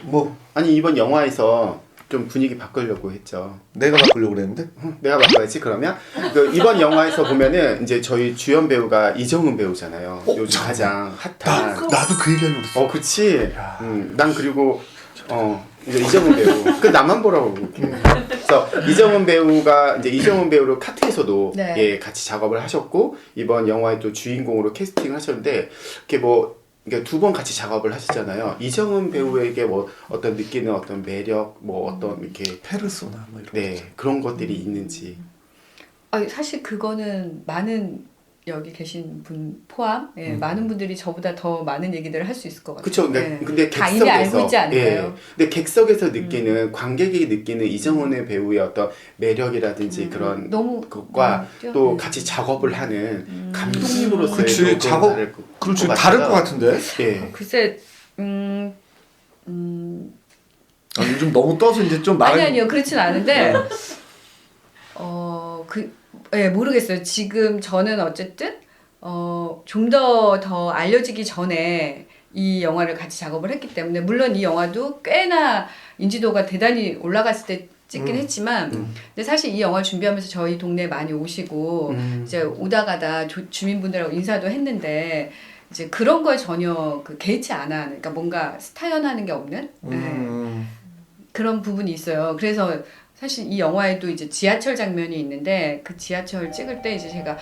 뭐 아니 이번 영화에서 좀 분위기 바꾸려고 했죠. 내가 바꾸려고 그랬는데? 내가 바꿔야지 그러면. 이번 영화에서 보면은 이제 저희 주연 배우가 이정은 배우잖아요. 요즘 가장 핫한. 나도 그 얘기하려고 그랬어. 그치. 난 그리고 이제 이정은 배우. 그 나만 보라고. 그래서 이정은 배우가 이제 이정은 배우를 카트에서도 네. 예, 같이 작업을 하셨고 이번 영화에 또 주인공으로 캐스팅을 하셨는데 이렇게 뭐 그러니까 두 번 같이 작업을 하셨잖아요. 이정은 배우에게 뭐 어떤 느끼는 어떤 매력, 뭐 어떤 이렇게 페르소나 뭐 이런. 네 그런 것들이 있는지. 사실 그거는 많은 여기 계신 분 포함 많은 분들이 저보다 더 많은 얘기들을 할 수 있을 것 같아요. 그렇죠. 근데 다 이미 알고 있지 객석에서 않을까요? 근데 객석에서 느끼는 관객이 느끼는 이정은의 배우의 어떤 매력이라든지 그런 너무 것과 또 같이 작업을 하는 감독님으로서의 그치, 작업 그렇지 다를 것 같은데. 예. 글쎄 요즘 너무 떠서 이제 좀 아니요 그렇진 않은데 모르겠어요. 지금 저는 어쨌든 좀 더 알려지기 전에 이 영화를 같이 작업을 했기 때문에 물론 이 영화도 꽤나 인지도가 대단히 올라갔을 때 찍긴 했지만 근데 사실 이 영화 준비하면서 저희 동네에 많이 오시고 이제 오다 가다 주민분들하고 인사도 했는데 이제 그런 거에 전혀 개의치 않아 하는 그러니까 뭔가 스타연하는 게 없는 그런 부분이 있어요. 그래서 사실 이 영화에도 이제 지하철 장면이 있는데 그 지하철 찍을 때 이제 제가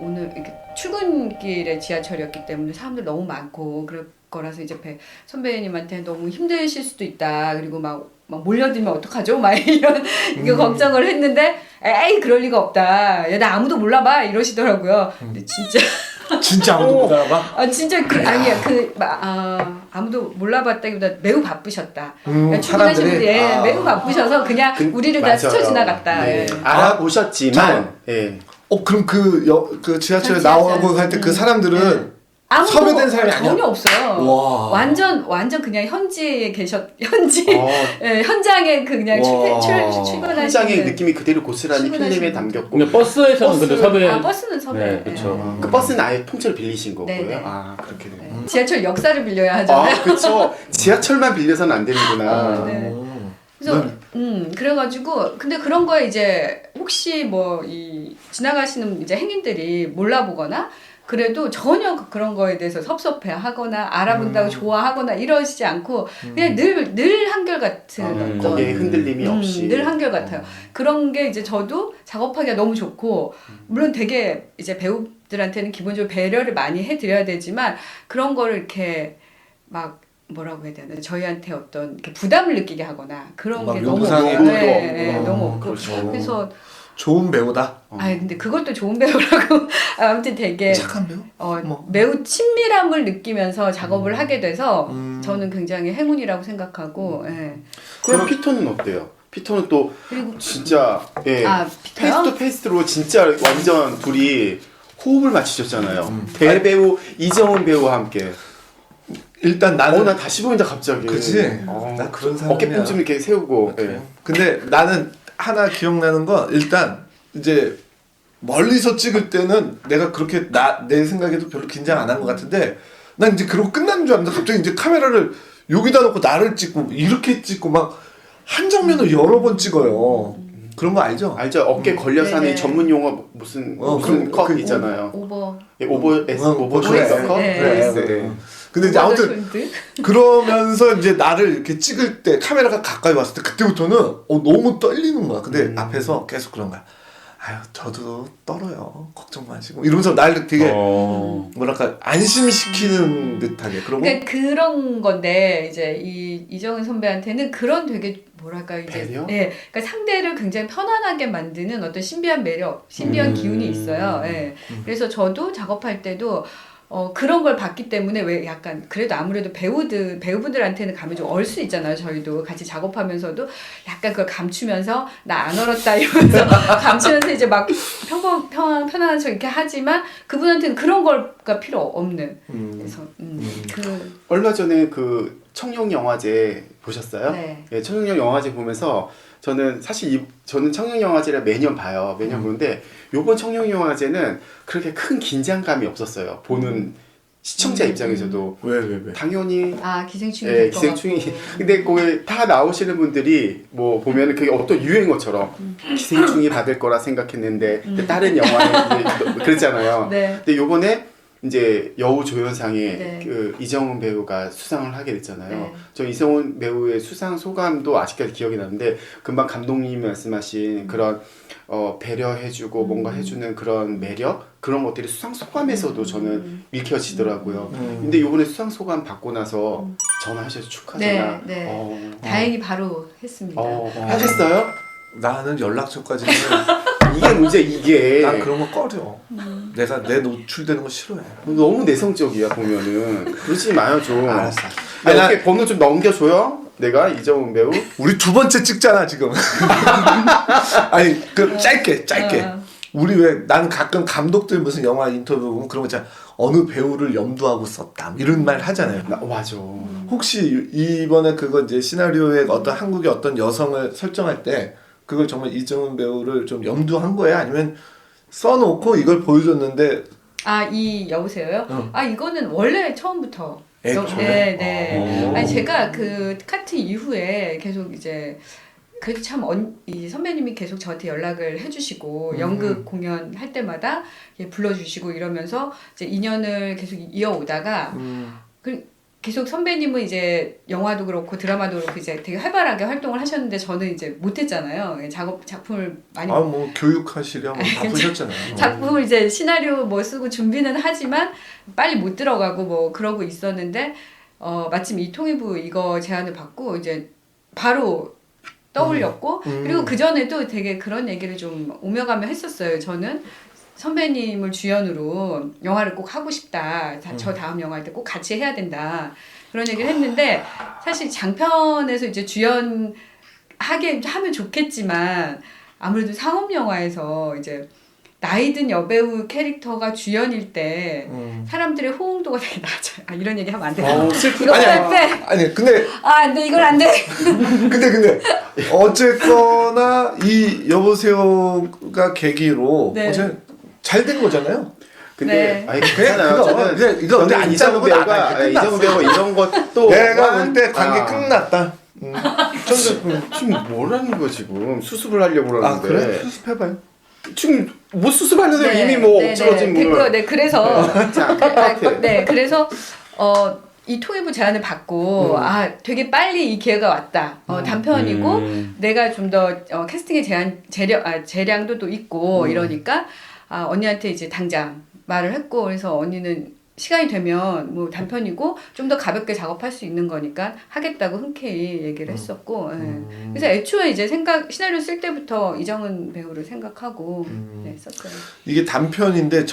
오늘 이렇게 출근길에 지하철이었기 때문에 사람들 너무 많고 그럴 거라서 이제 선배님한테 너무 힘드실 수도 있다. 그리고 막 몰려들면 어떡하죠? 막 이런 걱정을 했는데 에이 그럴 리가 없다. 야, 나 아무도 몰라봐 이러시더라고요. 근데 진짜 아무도 못 알아봐? 진짜 아니야 아무도 몰라봤다기보다 매우 바쁘셨다. 사람들이 출근하시는 분이 매우 바쁘셔서 그냥 우리를 다 스쳐 지나갔다. 네. 알아보셨지만 그럼 그 지하철에 나오고 할 때 그 사람들은 섭외된 사람이 아니야? 전혀 없어요. 와. 완전 그냥 현지에 현장에 그냥 출근하시는 현장의 느낌이 그대로 고스란히 필름에 담겼고. 근데 버스에서는 근데 섭외. 버스는 섭외. 네, 그렇죠. 그 버스는 아예 통째로 빌리신 거고요. 네. 그렇게 돼요. 지하철 역사를 빌려야 하잖아요. 그렇죠. 지하철만 빌려서는 안 되는구나. 네. 그래서 그래가지고 근데 그런 거에 이제 혹시 뭐 지나가시는 이제 행인들이 몰라보거나 그래도 전혀 그런 거에 대해서 섭섭해하거나 알아본다고 좋아하거나 이러시지 않고 그냥 늘 한결같은 거기에 흔들림이 없이 늘 한결같아요. 그런 게 이제 저도 작업하기가 너무 좋고 물론 되게 이제 배우들한테는 기본적으로 배려를 많이 해드려야 되지만 그런 거를 이렇게 막 뭐라고 해야 되나 저희한테 어떤 이렇게 부담을 느끼게 하거나 그런 게 너무 없고 그렇죠. 그래서 좋은 배우다. 근데 그것도 좋은 배우라고 아무튼 되게 착한 배우? 매우 친밀함을 느끼면서 작업을 하게 돼서 저는 굉장히 행운이라고 생각하고 그럼 피터는 어때요? 피터는 또 그리고 진짜 피터요? 페이스 투 페이스로 진짜 완전 둘이 호흡을 맞추셨잖아요. 대배우 이정은 배우와 함께. 일단 나는 나 다시 보인다 갑자기. 그치? 나 그런 사람이야. 어깨뽕 좀 이렇게 세우고. 근데 나는 하나 기억나는 건 일단 이제 멀리서 찍을 때는 내가 그렇게 내 생각에도 별로 긴장 안 한 것 같은데 난 이제 그러고 끝나는 줄 알았는데 갑자기 이제 카메라를 여기다 놓고 나를 찍고 이렇게 찍고 막 한 장면을 여러 번 찍어요. 그런 거 알죠? 알죠. 어깨 걸려서 하는 전문 용어 무슨 컷 있잖아요. 오버에서 컷. 그래. 근데 이제 아무튼 그러면서 이제 나를 이렇게 찍을 때 카메라가 가까이 왔을 때 그때부터는 너무 떨리는 거야. 근데 앞에서 계속 그런 거야. 저도 떨어요. 걱정 마시고 이러면서 날 되게 뭐랄까 안심시키는 듯하게 그러고 그런 건데 이제 이정은 선배한테는 그런 되게 뭐랄까 이제 그러니까 상대를 굉장히 편안하게 만드는 어떤 신비한 매력, 신비한 기운이 있어요. 그래서 저도 작업할 때도 그런 걸 봤기 때문에 왜 약간 그래도 아무래도 배우분들한테는 감이 좀 얼 수 있잖아요. 저희도 같이 작업하면서도 약간 그걸 감추면서 나 안 얼었다 이러면서 감추면서 이제 막 편안한 척 이렇게 하지만 그분한테는 그런 거가 필요 없는. 그래서 얼마 전에 그 청룡영화제 보셨어요? 네. 청룡영화제 보면서 저는 사실 저는 청룡영화제를 매년 봐요. 매년 보는데 요번 청룡영화제는 그렇게 큰 긴장감이 없었어요. 보는 시청자 입장에서도 왜? 당연히 아 기생충이 예, 될것 기생충이 같고. 근데 거기 다 나오시는 분들이 뭐 보면은 그게 어떤 유행어처럼 기생충이 받을 거라 생각했는데 근데 다른 영화에 이제 그랬잖아요. 네. 근데 요번에 이제 여우 조연상에 네. 그 이정훈 배우가 수상을 하게 됐잖아요. 네. 저 이정훈 배우의 수상 소감도 아직까지 기억이 나는데 금방 감독님이 말씀하신 그런 배려해주고 뭔가 해주는 그런 매력 그런 것들이 수상 소감에서도 저는 읽혀지더라고요. 근데 요번에 수상 소감 받고 나서 전화하셔서 축하전화. 네, 다행히 바로 했습니다. 하셨어요? 나는 연락처까지는 이게 문제 이게 난 그런 거 꺼려. 내가 내 노출되는 거 싫어해. 너무 내성적이야 보면은 그러지 마요 좀. 알았어. 아니, 아니, 어떻게 번호 좀 넘겨줘요? 내가 이정훈 배우. 우리 두 번째 찍잖아 지금. 아니 그 짧게. 우리 왜 나는 가끔 감독들 무슨 영화 인터뷰 보면 그런 거 있잖아. 어느 배우를 염두하고 썼다 이런 말 하잖아요. 맞아. 혹시 이번에 그거 이제 시나리오에 어떤 한국의 어떤 여성을 설정할 때 그걸 정말 이정훈 배우를 좀 염두한 거야? 아니면 써놓고 이걸 보여줬는데 이 여보세요요? 이거는 원래 처음부터. 애초에? 네. 아니 제가 그 카트 이후에 계속 이제 그래도 참 이 선배님이 계속 저한테 연락을 해주시고 연극 공연 할 때마다 불러주시고 이러면서 이제 인연을 계속 이어오다가 계속 선배님은 이제 영화도 그렇고 드라마도 그렇고 이제 되게 활발하게 활동을 하셨는데 저는 이제 못했잖아요. 작품을 많이 뭐 교육하시려 뭐 바쁘셨잖아요. 작품을 이제 시나리오 뭐 쓰고 준비는 하지만 빨리 못 들어가고 뭐 그러고 있었는데 마침 이 통일부 이거 제안을 받고 이제 바로 떠올렸고 그리고 그 전에도 되게 그런 얘기를 좀 오며 가며 했었어요. 저는 선배님을 주연으로 영화를 꼭 하고 싶다. 저 다음 영화 할 때 꼭 같이 해야 된다. 그런 얘기를 했는데 사실 장편에서 이제 주연 하면 좋겠지만 아무래도 상업 영화에서 이제 나이 든 여배우 캐릭터가 주연일 때 사람들의 호응도가 되게 낮아요. 이런 얘기 하면 안 돼요. 이거 빼. 아니 근데 안 돼. 이건 안 돼. 근데 어쨌거나 이 여보세요가 계기로 네. 잘 된 거잖아요. 근데 네. 아니 괜찮아요. 저는 이거 근데 안 이정훈 짜는 배우가 이정훈 배우가 이런 것도 내가 볼 때 관계 끝났다. 지금 뭐라는 거야 지금 수습을 하려고 그러는데 그래? 수습해봐요. 지금 못 수습하려는데 이미 뭐 엎질러진 문을 그래서 자 컷해. 네, 그래서 이 통일부 제안을 받고 되게 빨리 이 기회가 왔다. 단편이고 내가 좀 더 캐스팅의 재량도 또 있고 이러니까 언니한테 이제 당장 말을 했고 그래서 언니는 시간이 되면 뭐 단편이고 좀 더 가볍게 작업할 수 있는 거니까 하겠다고 흔쾌히 얘기를 했었고 그래서 애초에 이제 시나리오 쓸 때부터 이정은 배우를 생각하고 썼어요. 이게 단편인데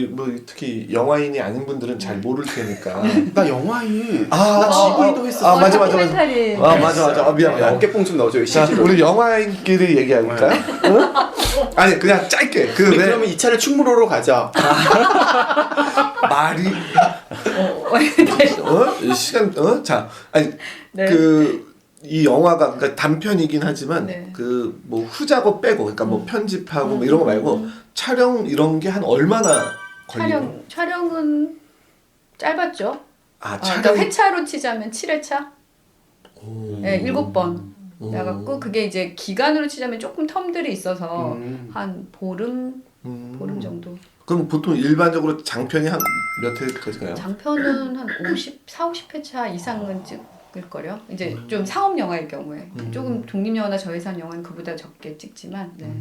뭐 특히 영화인이 아닌 분들은 잘 모를 테니까. 나 영화인 나 지구인도 했어. 맞아. 다큐멘터리. 맞아. 미안. 어깨뽕 좀 넣어줘요. 자, 실제로. 우리 영화인끼리 얘기할까요? 응? 아니 그냥 짧게 우리 그러면 이 차를 충무로로 가자. 말이 시간 자 아니 네. 이 영화가 그러니까 단편이긴 하지만 네. 그 뭐 후작업 빼고 그러니까 뭐 편집하고 뭐 이런 거 말고 촬영 이런 게 한 얼마나 걸리고? 촬영은 짧았죠. 촬영 그러니까 회차로 치자면 7회차. 네, 7번. 나갔고 그게 이제 기간으로 치자면 조금 텀들이 있어서 한 보름 정도. 그럼 보통 일반적으로 장편이 한 몇 회까지 가요? 장편은 한 50회차 이상은 찍을 거요. 이제 좀 상업 영화의 경우에 조금 독립 영화나 저예산 영화는 그보다 적게 찍지만. 네.